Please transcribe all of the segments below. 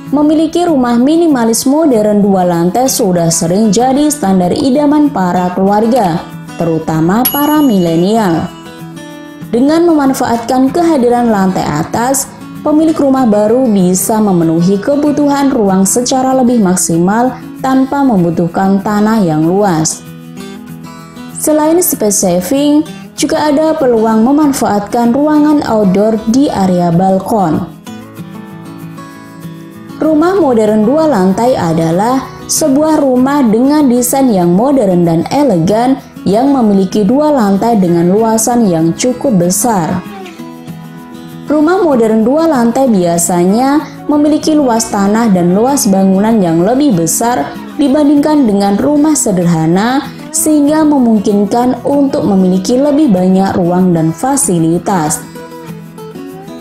Memiliki rumah minimalis modern 2 lantai sudah sering jadi standar idaman para keluarga, terutama para milenial. Dengan memanfaatkan kehadiran lantai atas, pemilik rumah baru bisa memenuhi kebutuhan ruang secara lebih maksimal tanpa membutuhkan tanah yang luas. Selain space saving, juga ada peluang memanfaatkan ruangan outdoor di area balkon. Rumah modern 2 lantai adalah sebuah rumah dengan desain yang modern dan elegan yang memiliki 2 lantai dengan luasan yang cukup besar. Rumah modern 2 lantai biasanya memiliki luas tanah dan luas bangunan yang lebih besar dibandingkan dengan rumah sederhana, sehingga memungkinkan untuk memiliki lebih banyak ruang dan fasilitas.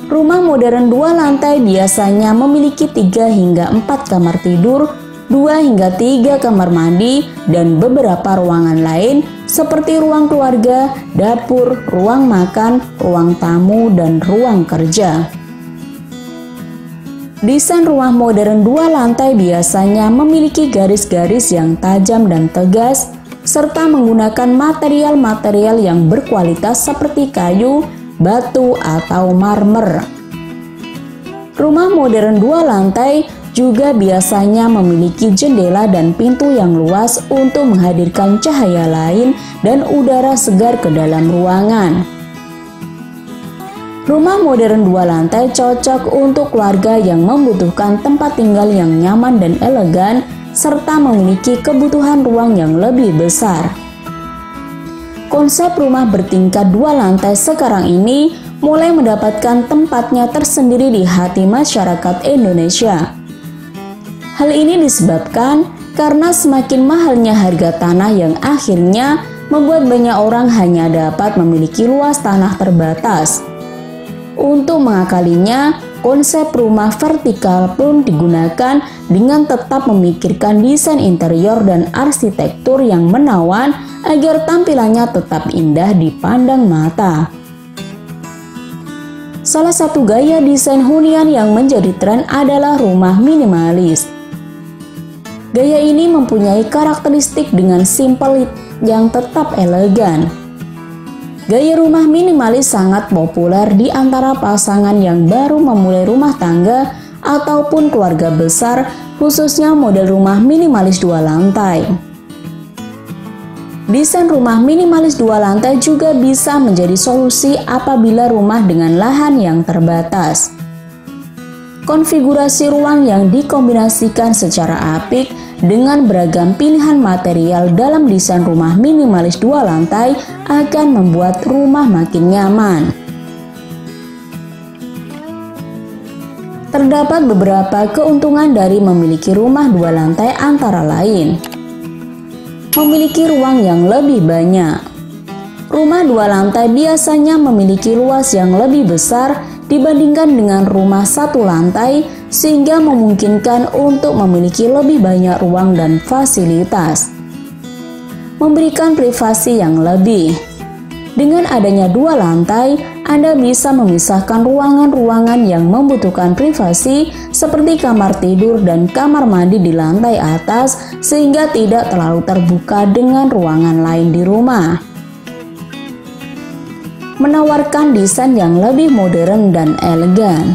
Rumah modern 2 lantai biasanya memiliki 3 hingga 4 kamar tidur, 2 hingga 3 kamar mandi, dan beberapa ruangan lain seperti ruang keluarga, dapur, ruang makan, ruang tamu, dan ruang kerja. Desain rumah modern 2 lantai biasanya memiliki garis-garis yang tajam dan tegas, serta menggunakan material-material yang berkualitas seperti kayu, batu, atau marmer. Rumah modern 2 lantai juga biasanya memiliki jendela dan pintu yang luas untuk menghadirkan cahaya lain dan udara segar ke dalam ruangan. Rumah modern 2 lantai cocok untuk keluarga yang membutuhkan tempat tinggal yang nyaman dan elegan, serta memiliki kebutuhan ruang yang lebih besar. Konsep rumah bertingkat 2 lantai sekarang ini mulai mendapatkan tempatnya tersendiri di hati masyarakat Indonesia. Hal ini disebabkan karena semakin mahalnya harga tanah yang akhirnya membuat banyak orang hanya dapat memiliki luas tanah terbatas. Untuk mengakalinya, konsep rumah vertikal pun digunakan dengan tetap memikirkan desain interior dan arsitektur yang menawan agar tampilannya tetap indah dipandang mata. Salah satu gaya desain hunian yang menjadi tren adalah rumah minimalis. Gaya ini mempunyai karakteristik dengan simpel yang tetap elegan. Gaya rumah minimalis sangat populer di antara pasangan yang baru memulai rumah tangga ataupun keluarga besar, khususnya model rumah minimalis 2 lantai. Desain rumah minimalis 2 lantai juga bisa menjadi solusi apabila rumah dengan lahan yang terbatas. Konfigurasi ruang yang dikombinasikan secara apik dengan beragam pilihan material dalam desain rumah minimalis 2 lantai akan membuat rumah makin nyaman. Terdapat beberapa keuntungan dari memiliki rumah 2 lantai, antara lain: memiliki ruang yang lebih banyak. Rumah 2 lantai biasanya memiliki luas yang lebih besar dibandingkan dengan rumah 1 lantai, sehingga memungkinkan untuk memiliki lebih banyak ruang dan fasilitas. Memberikan privasi yang lebih. Dengan adanya 2 lantai, Anda bisa memisahkan ruangan-ruangan yang membutuhkan privasi seperti kamar tidur dan kamar mandi di lantai atas, sehingga tidak terlalu terbuka dengan ruangan lain di rumah. Menawarkan desain yang lebih modern dan elegan.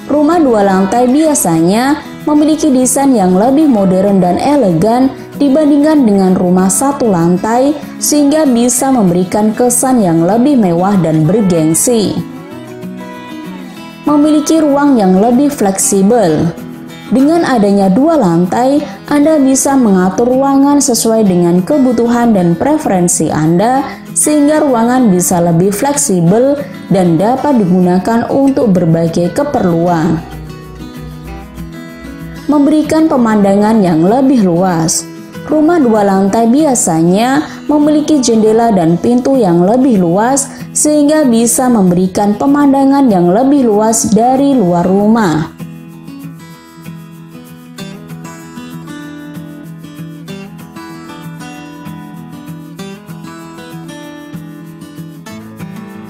Rumah 2 lantai biasanya memiliki desain yang lebih modern dan elegan dibandingkan dengan rumah 1 lantai, sehingga bisa memberikan kesan yang lebih mewah dan bergengsi. Memiliki ruang yang lebih fleksibel. Dengan adanya 2 lantai, Anda bisa mengatur ruangan sesuai dengan kebutuhan dan preferensi Anda, sehingga ruangan bisa lebih fleksibel dan dapat digunakan untuk berbagai keperluan. Memberikan pemandangan yang lebih luas. Rumah 2 lantai biasanya memiliki jendela dan pintu yang lebih luas, sehingga bisa memberikan pemandangan yang lebih luas dari luar rumah.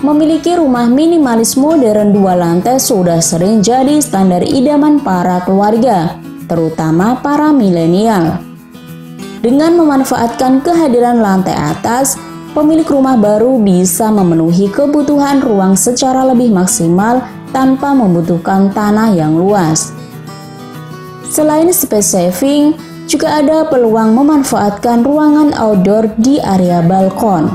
Memiliki rumah minimalis modern 2 lantai sudah sering jadi standar idaman para keluarga, terutama para milenial. Dengan memanfaatkan kehadiran lantai atas, pemilik rumah baru bisa memenuhi kebutuhan ruang secara lebih maksimal tanpa membutuhkan tanah yang luas. Selain space saving, juga ada peluang memanfaatkan ruangan outdoor di area balkon.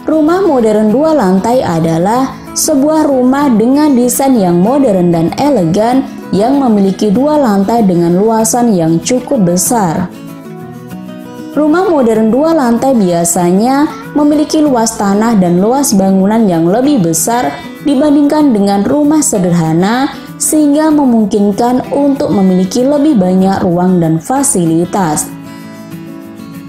Rumah modern 2 lantai adalah sebuah rumah dengan desain yang modern dan elegan yang memiliki 2 lantai dengan luasan yang cukup besar. Rumah modern 2 lantai biasanya memiliki luas tanah dan luas bangunan yang lebih besar dibandingkan dengan rumah sederhana, sehingga memungkinkan untuk memiliki lebih banyak ruang dan fasilitas.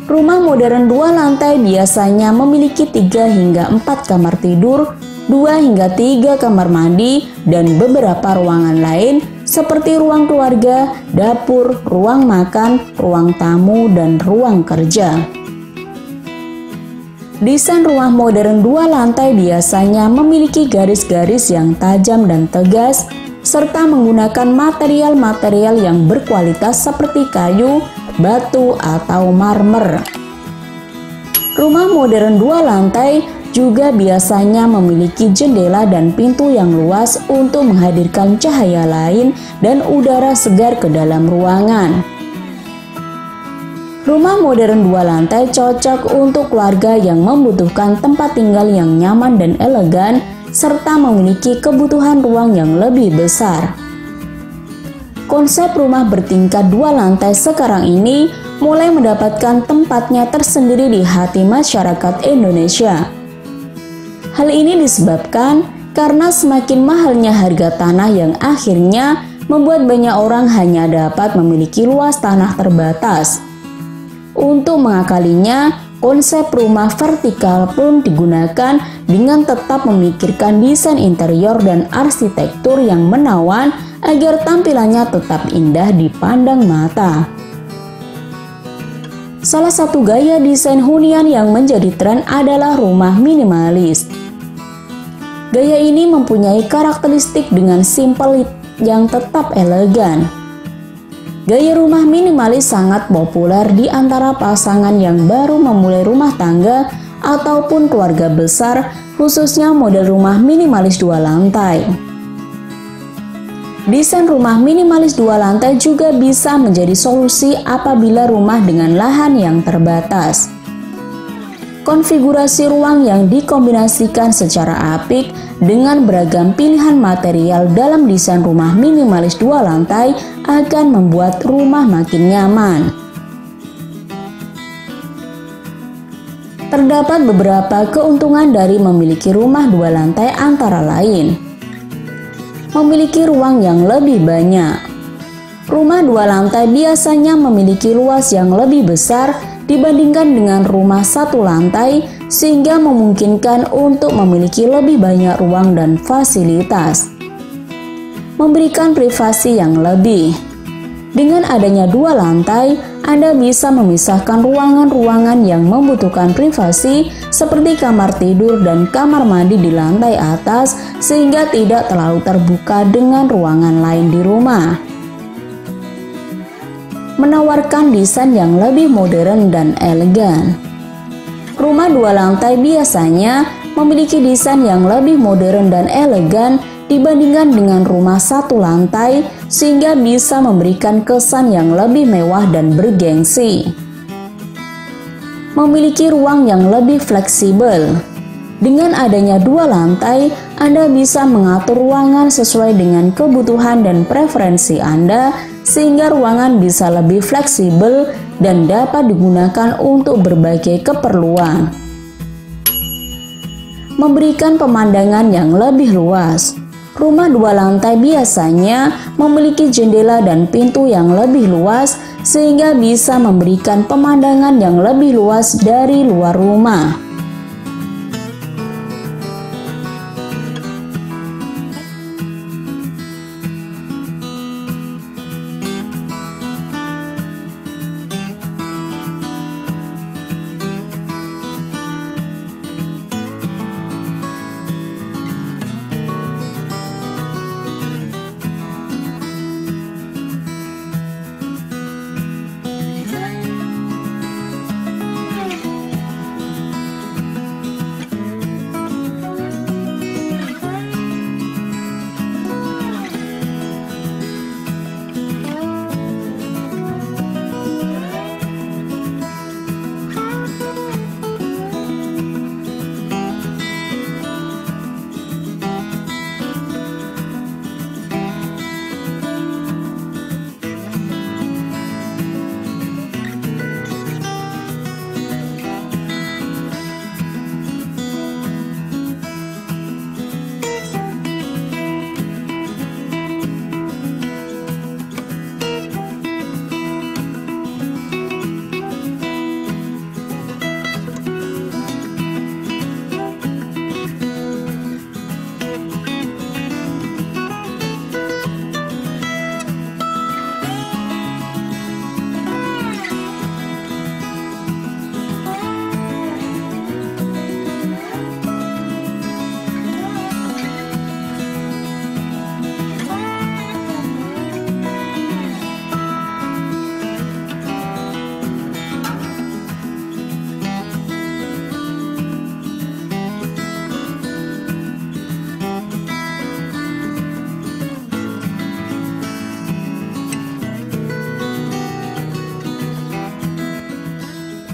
Rumah modern 2 lantai biasanya memiliki 3 hingga 4 kamar tidur, 2 hingga 3 kamar mandi, dan beberapa ruangan lain seperti ruang keluarga, dapur, ruang makan, ruang tamu, dan ruang kerja. Desain rumah modern 2 lantai biasanya memiliki garis-garis yang tajam dan tegas, serta menggunakan material-material yang berkualitas seperti kayu, batu, atau marmer. Rumah modern 2 lantai juga biasanya memiliki jendela dan pintu yang luas untuk menghadirkan cahaya lain dan udara segar ke dalam ruangan. Rumah modern 2 lantai cocok untuk keluarga yang membutuhkan tempat tinggal yang nyaman dan elegan, serta memiliki kebutuhan ruang yang lebih besar. Konsep rumah bertingkat 2 lantai sekarang ini mulai mendapatkan tempatnya tersendiri di hati masyarakat Indonesia. Hal ini disebabkan karena semakin mahalnya harga tanah yang akhirnya membuat banyak orang hanya dapat memiliki luas tanah terbatas. Untuk mengakalinya, konsep rumah vertikal pun digunakan dengan tetap memikirkan desain interior dan arsitektur yang menawan agar tampilannya tetap indah dipandang mata. Salah satu gaya desain hunian yang menjadi tren adalah rumah minimalis. Gaya ini mempunyai karakteristik dengan simpel yang tetap elegan. Gaya rumah minimalis sangat populer di antara pasangan yang baru memulai rumah tangga ataupun keluarga besar, khususnya model rumah minimalis 2 lantai. Desain rumah minimalis 2 lantai juga bisa menjadi solusi apabila rumah dengan lahan yang terbatas. Konfigurasi ruang yang dikombinasikan secara apik dengan beragam pilihan material dalam desain rumah minimalis 2 lantai akan membuat rumah makin nyaman. Terdapat beberapa keuntungan dari memiliki rumah 2 lantai antara lain: memiliki ruang yang lebih banyak. Rumah 2 lantai biasanya memiliki luas yang lebih besar dibandingkan dengan rumah 1 lantai, sehingga memungkinkan untuk memiliki lebih banyak ruang dan fasilitas. Memberikan privasi yang lebih. Dengan adanya 2 lantai, Anda bisa memisahkan ruangan-ruangan yang membutuhkan privasi seperti kamar tidur dan kamar mandi di lantai atas, sehingga tidak terlalu terbuka dengan ruangan lain di rumah. Menawarkan desain yang lebih modern dan elegan. Rumah 2 lantai biasanya memiliki desain yang lebih modern dan elegan dibandingkan dengan rumah 1 lantai, sehingga bisa memberikan kesan yang lebih mewah dan bergengsi. Memiliki ruang yang lebih fleksibel. Dengan adanya 2 lantai, Anda bisa mengatur ruangan sesuai dengan kebutuhan dan preferensi Anda, sehingga ruangan bisa lebih fleksibel dan dapat digunakan untuk berbagai keperluan. Memberikan pemandangan yang lebih luas. Rumah 2 lantai biasanya memiliki jendela dan pintu yang lebih luas, sehingga bisa memberikan pemandangan yang lebih luas dari luar rumah.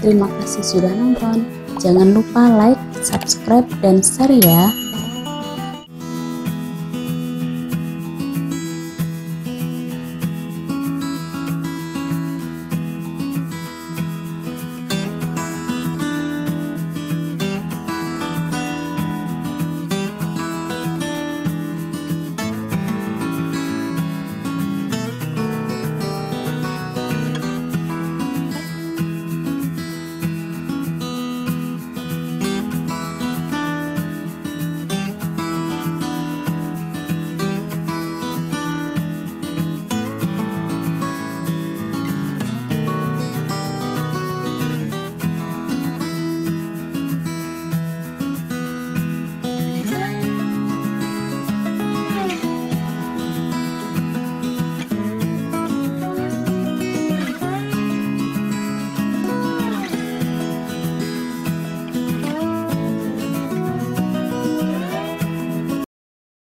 Terima kasih sudah nonton. Jangan lupa like, subscribe, dan share ya.